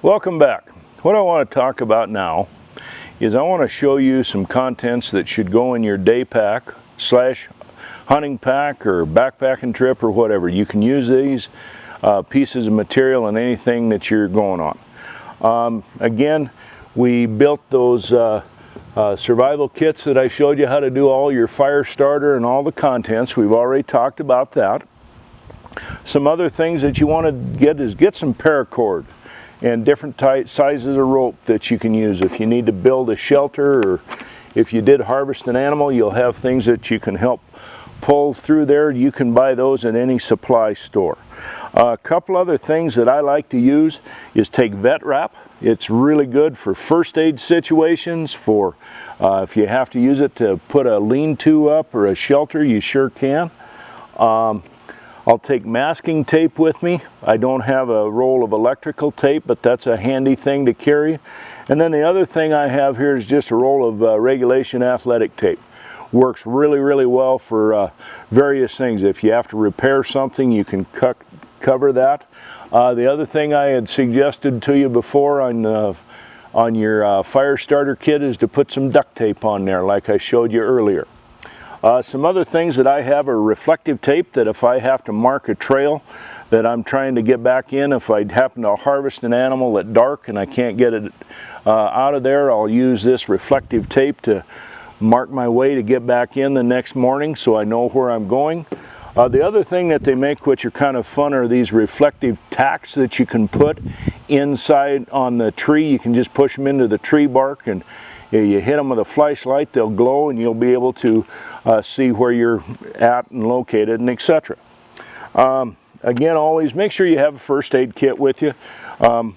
Welcome back. What I want to talk about now is I want to show you some contents that should go in your day pack slash hunting pack or backpacking trip or whatever. You can use these pieces of material in anything that you're going on. Again, we built those survival kits that I showed you how to do all your fire starter and all the contents. We've already talked about that. Some other things that you want to get is get some paracord and different sizes of rope that you can use. If you need to build a shelter, or if you did harvest an animal, you'll have things that you can help pull through there. You can buy those at any supply store. A couple other things that I like to use is take vet wrap. It's really good for first aid situations, for if you have to use it to put a lean-to up or a shelter, you sure can. I'll take masking tape with me. I don't have a roll of electrical tape, but that's a handy thing to carry. And then the other thing I have here is just a roll of regulation athletic tape. Works really well for various things. If you have to repair something, you can cover that. The other thing I had suggested to you before on your fire starter kit is to put some duct tape on there, like I showed you earlier. Some other things that I have are reflective tape, that if I have to mark a trail that I'm trying to get back in, if I happen to harvest an animal at dark and I can't get it out of there, I'll use this reflective tape to mark my way to get back in the next morning so I know where I'm going. The other thing that they make, which are kind of fun, are these reflective tacks that you can put inside on the tree. You can just push them into the tree bark, and you hit them with a flashlight, they'll glow, and you'll be able to see where you're at and located, and etc. Again, always make sure you have a first aid kit with you.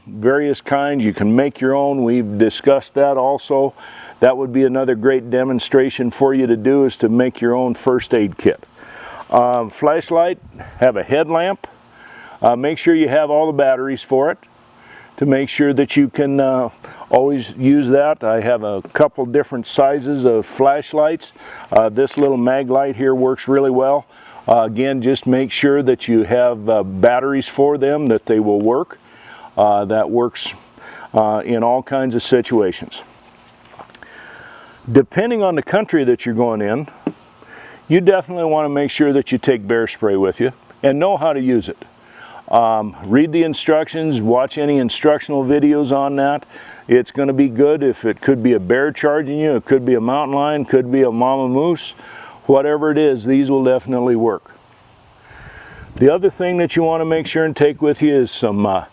Various kinds. You can make your own. We've discussed that also. That would be another great demonstration for you to do, is to make your own first aid kit. Flashlight, have a headlamp. Make sure you have all the batteries for it, to make sure that you can always use that. I have a couple different sizes of flashlights. This little mag light here works really well. Again, just make sure that you have batteries for them, that they will work. That works in all kinds of situations. Depending on the country that you're going in, you definitely want to make sure that you take bear spray with you and know how to use it. Read the instructions, watch any instructional videos on that. It's going to be good. If it could be a bear charging you, it could be a mountain lion, could be a mama moose, whatever it is, these will definitely work. The other thing that you want to make sure and take with you is some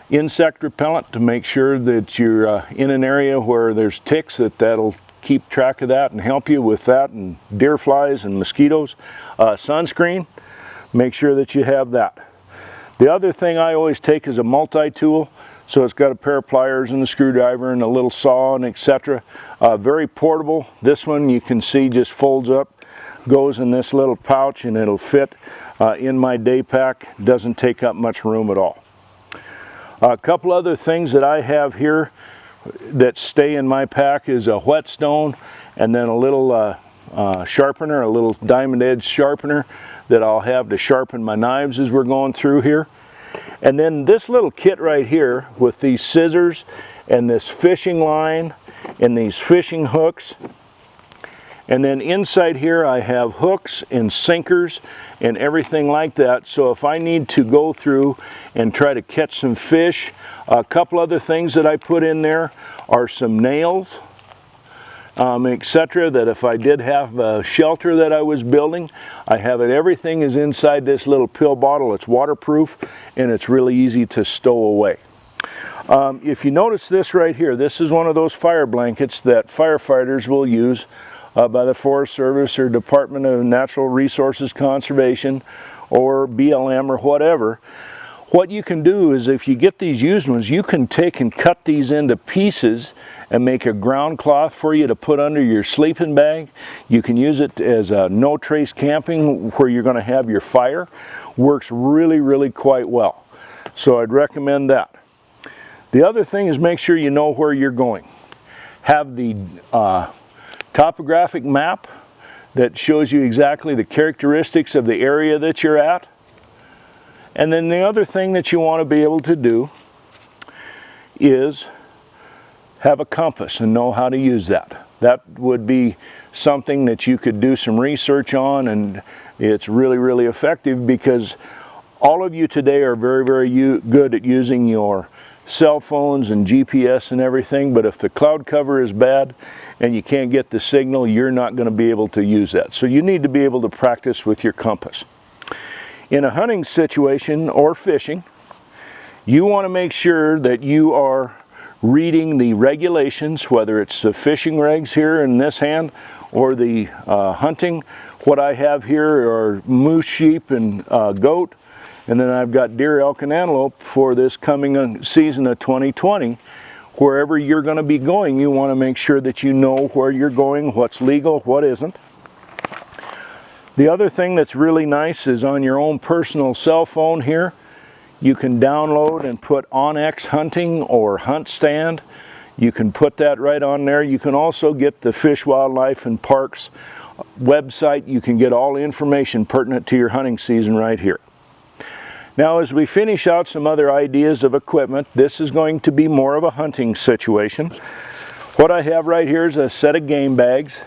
insect repellent, to make sure that you're in an area where there's ticks, that'll keep track of that and help you with that, and deer flies and mosquitoes. Sunscreen, make sure that you have that. The other thing I always take is a multi-tool, so it's got a pair of pliers and a screwdriver and a little saw and etc. Very portable. This one you can see just folds up, goes in this little pouch, and it'll fit in my day pack. Doesn't take up much room at all. A couple other things that I have here that stay in my pack is a whetstone, and then a little sharpener, a little diamond edge sharpener that I'll have to sharpen my knives as we're going through here. And then this little kit right here with these scissors and this fishing line and these fishing hooks. And then inside here I have hooks and sinkers and everything like that. So if I need to go through and try to catch some fish, a couple other things that I put in there are some nails, etc. That if I did have a shelter that I was building, I have it. Everything is inside this little pill bottle. It's waterproof and it's really easy to stow away. If you notice this right here, this is one of those fire blankets that firefighters will use by the Forest Service or Department of Natural Resources Conservation or BLM or whatever. What you can do is, if you get these used ones, you can take and cut these into pieces and make a ground cloth for you to put under your sleeping bag. You can use it as a no-trace camping where you're going to have your fire. Works really quite well. So I'd recommend that. The other thing is, make sure you know where you're going. Have the topographic map that shows you exactly the characteristics of the area that you're at. And then the other thing that you want to be able to do is have a compass and know how to use that. That would be something that you could do some research on, and it's really, really effective because all of you today are very, very good at using your cell phones and GPS and everything, but if the cloud cover is bad and you can't get the signal, you're not going to be able to use that. So you need to be able to practice with your compass. In a hunting situation or fishing, you want to make sure that you are reading the regulations, whether it's the fishing regs here in this hand or the hunting. What I have here are moose, sheep, and goat. And then I've got deer, elk, and antelope for this coming season of 2020. Wherever you're going to be going, you want to make sure that you know where you're going, what's legal, what isn't. The other thing that's really nice is on your own personal cell phone here, you can download and put OnX Hunting or Hunt Stand. You can put that right on there. You can also get the Fish, Wildlife, and Parks website. You can get all the information pertinent to your hunting season right here. Now, as we finish out some other ideas of equipment, this is going to be more of a hunting situation. What I have right here is a set of game bags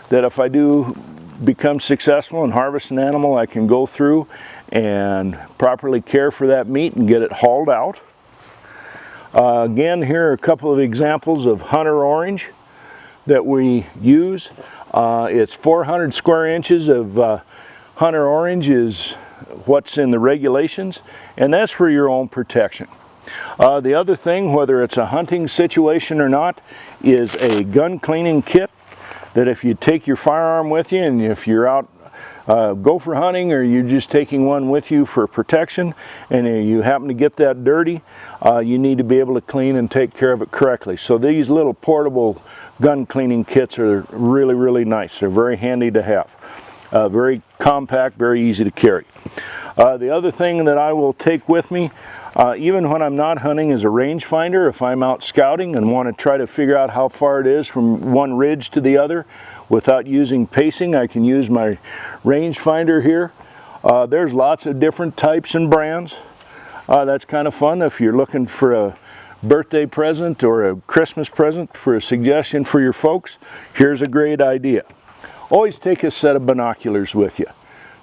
that if I do become successful and harvest an animal, I can go through and properly care for that meat and get it hauled out. Again, here are a couple of examples of hunter orange that we use. It's 400 square inches of hunter orange is what's in the regulations, and that's for your own protection. The other thing, whether it's a hunting situation or not, is a gun cleaning kit that if you take your firearm with you and if you're out go for hunting or you're just taking one with you for protection and you happen to get that dirty, you need to be able to clean and take care of it correctly. So these little portable gun cleaning kits are really, really nice. They're very handy to have. Very compact, very easy to carry. The other thing that I will take with me, even when I'm not hunting, is a rangefinder. If I'm out scouting and want to try to figure out how far it is from one ridge to the other without using pacing, I can use my rangefinder here. There's lots of different types and brands. That's kind of fun if you're looking for a birthday present or a Christmas present for a suggestion for your folks. Here's a great idea. Always take a set of binoculars with you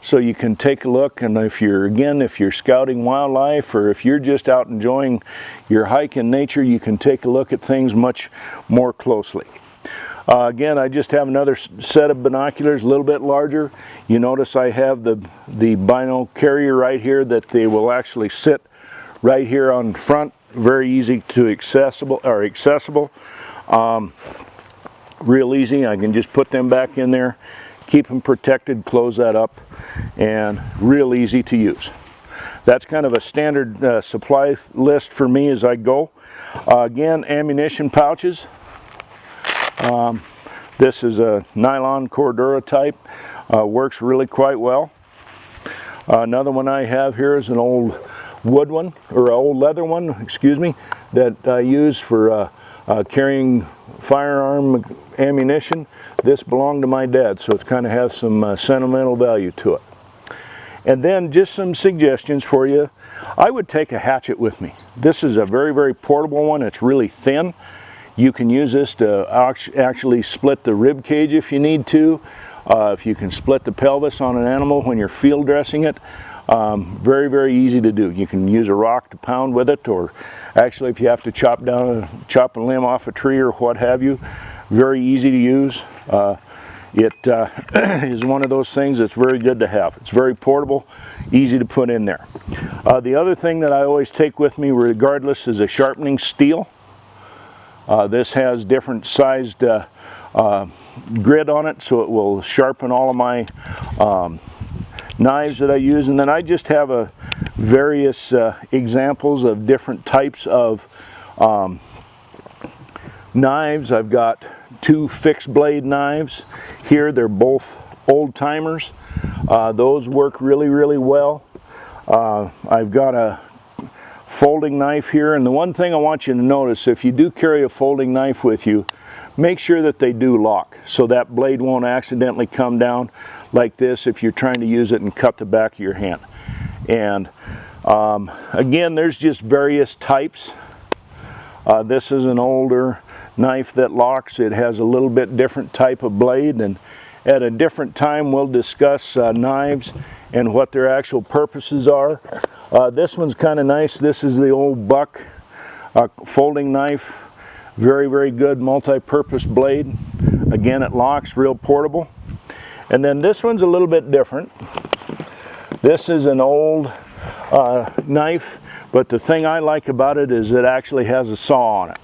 so you can take a look, and if you're scouting wildlife or if you're just out enjoying your hike in nature, you can take a look at things much more closely. Again, I just have another set of binoculars, a little bit larger. You notice I have the bino carrier right here that they will actually sit right here on front, very easy to accessible. Real easy. I can just put them back in there, keep them protected, close that up, and real easy to use. That's kind of a standard supply list for me as I go. Again, ammunition pouches. This is a nylon Cordura type. Works really quite well. Another one I have here is an old wood one, or an old leather one, excuse me, that I use for carrying firearm ammunition. This belonged to my dad, so it's kind of has some sentimental value to it. And then just some suggestions for you. I would take a hatchet with me. This is a very, very portable one. It's really thin. You can use this to actually split the rib cage if you need to. If you can split the pelvis on an animal when you're field dressing it, very, very easy to do. You can use a rock to pound with it, or actually if you have to chop a limb off a tree or what have you, very easy to use. It is one of those things that's very good to have. It's very portable, easy to put in there. The other thing that I always take with me regardless is a sharpening steel. This has different sized grit on it, so it will sharpen all of my knives that I use. And then I just have various examples of different types of knives. I've got two fixed blade knives here. They're both old timers. Those work really, really well. I've got a folding knife here, and the one thing I want you to notice, if you do carry a folding knife with you, make sure that they do lock so that blade won't accidentally come down like this if you're trying to use it and cut the back of your hand. And again, there's just various types. This is an older knife that locks. It has a little bit different type of blade, and at a different time we'll discuss knives and what their actual purposes are. This one's kind of nice. This is the old Buck folding knife. Very, very good multi-purpose blade. Again, it locks, real portable. And then this one's a little bit different. This is an old knife, but the thing I like about it is it actually has a saw on it.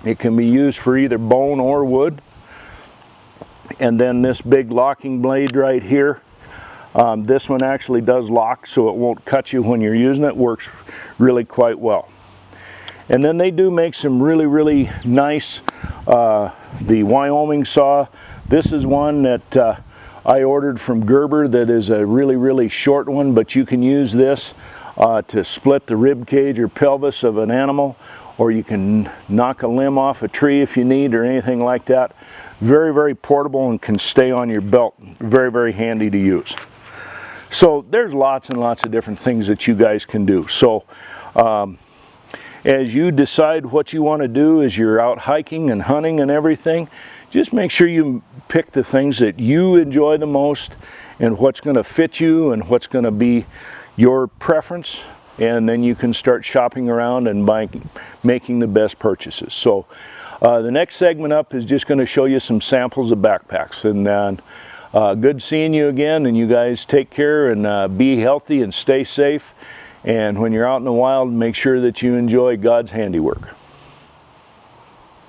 It can be used for either bone or wood. And then this big locking blade right here, this one actually does lock, so it won't cut you when you're using it. Works really quite well. And then they do make some really, really nice, the Wyoming saw. This is one that I ordered from Gerber that is a really, really short one, but you can use this to split the rib cage or pelvis of an animal, or you can knock a limb off a tree if you need, or anything like that. Very, very portable and can stay on your belt. Very, very handy to use. So there's lots and lots of different things that you guys can do. So as you decide what you want to do as you're out hiking and hunting and everything, just make sure you pick the things that you enjoy the most and what's going to fit you and what's going to be your preference, and then you can start shopping around and making the best purchases. So the next segment up is just going to show you some samples of backpacks. And then good seeing you again, and you guys take care and be healthy and stay safe. And when you're out in the wild, make sure that you enjoy God's handiwork.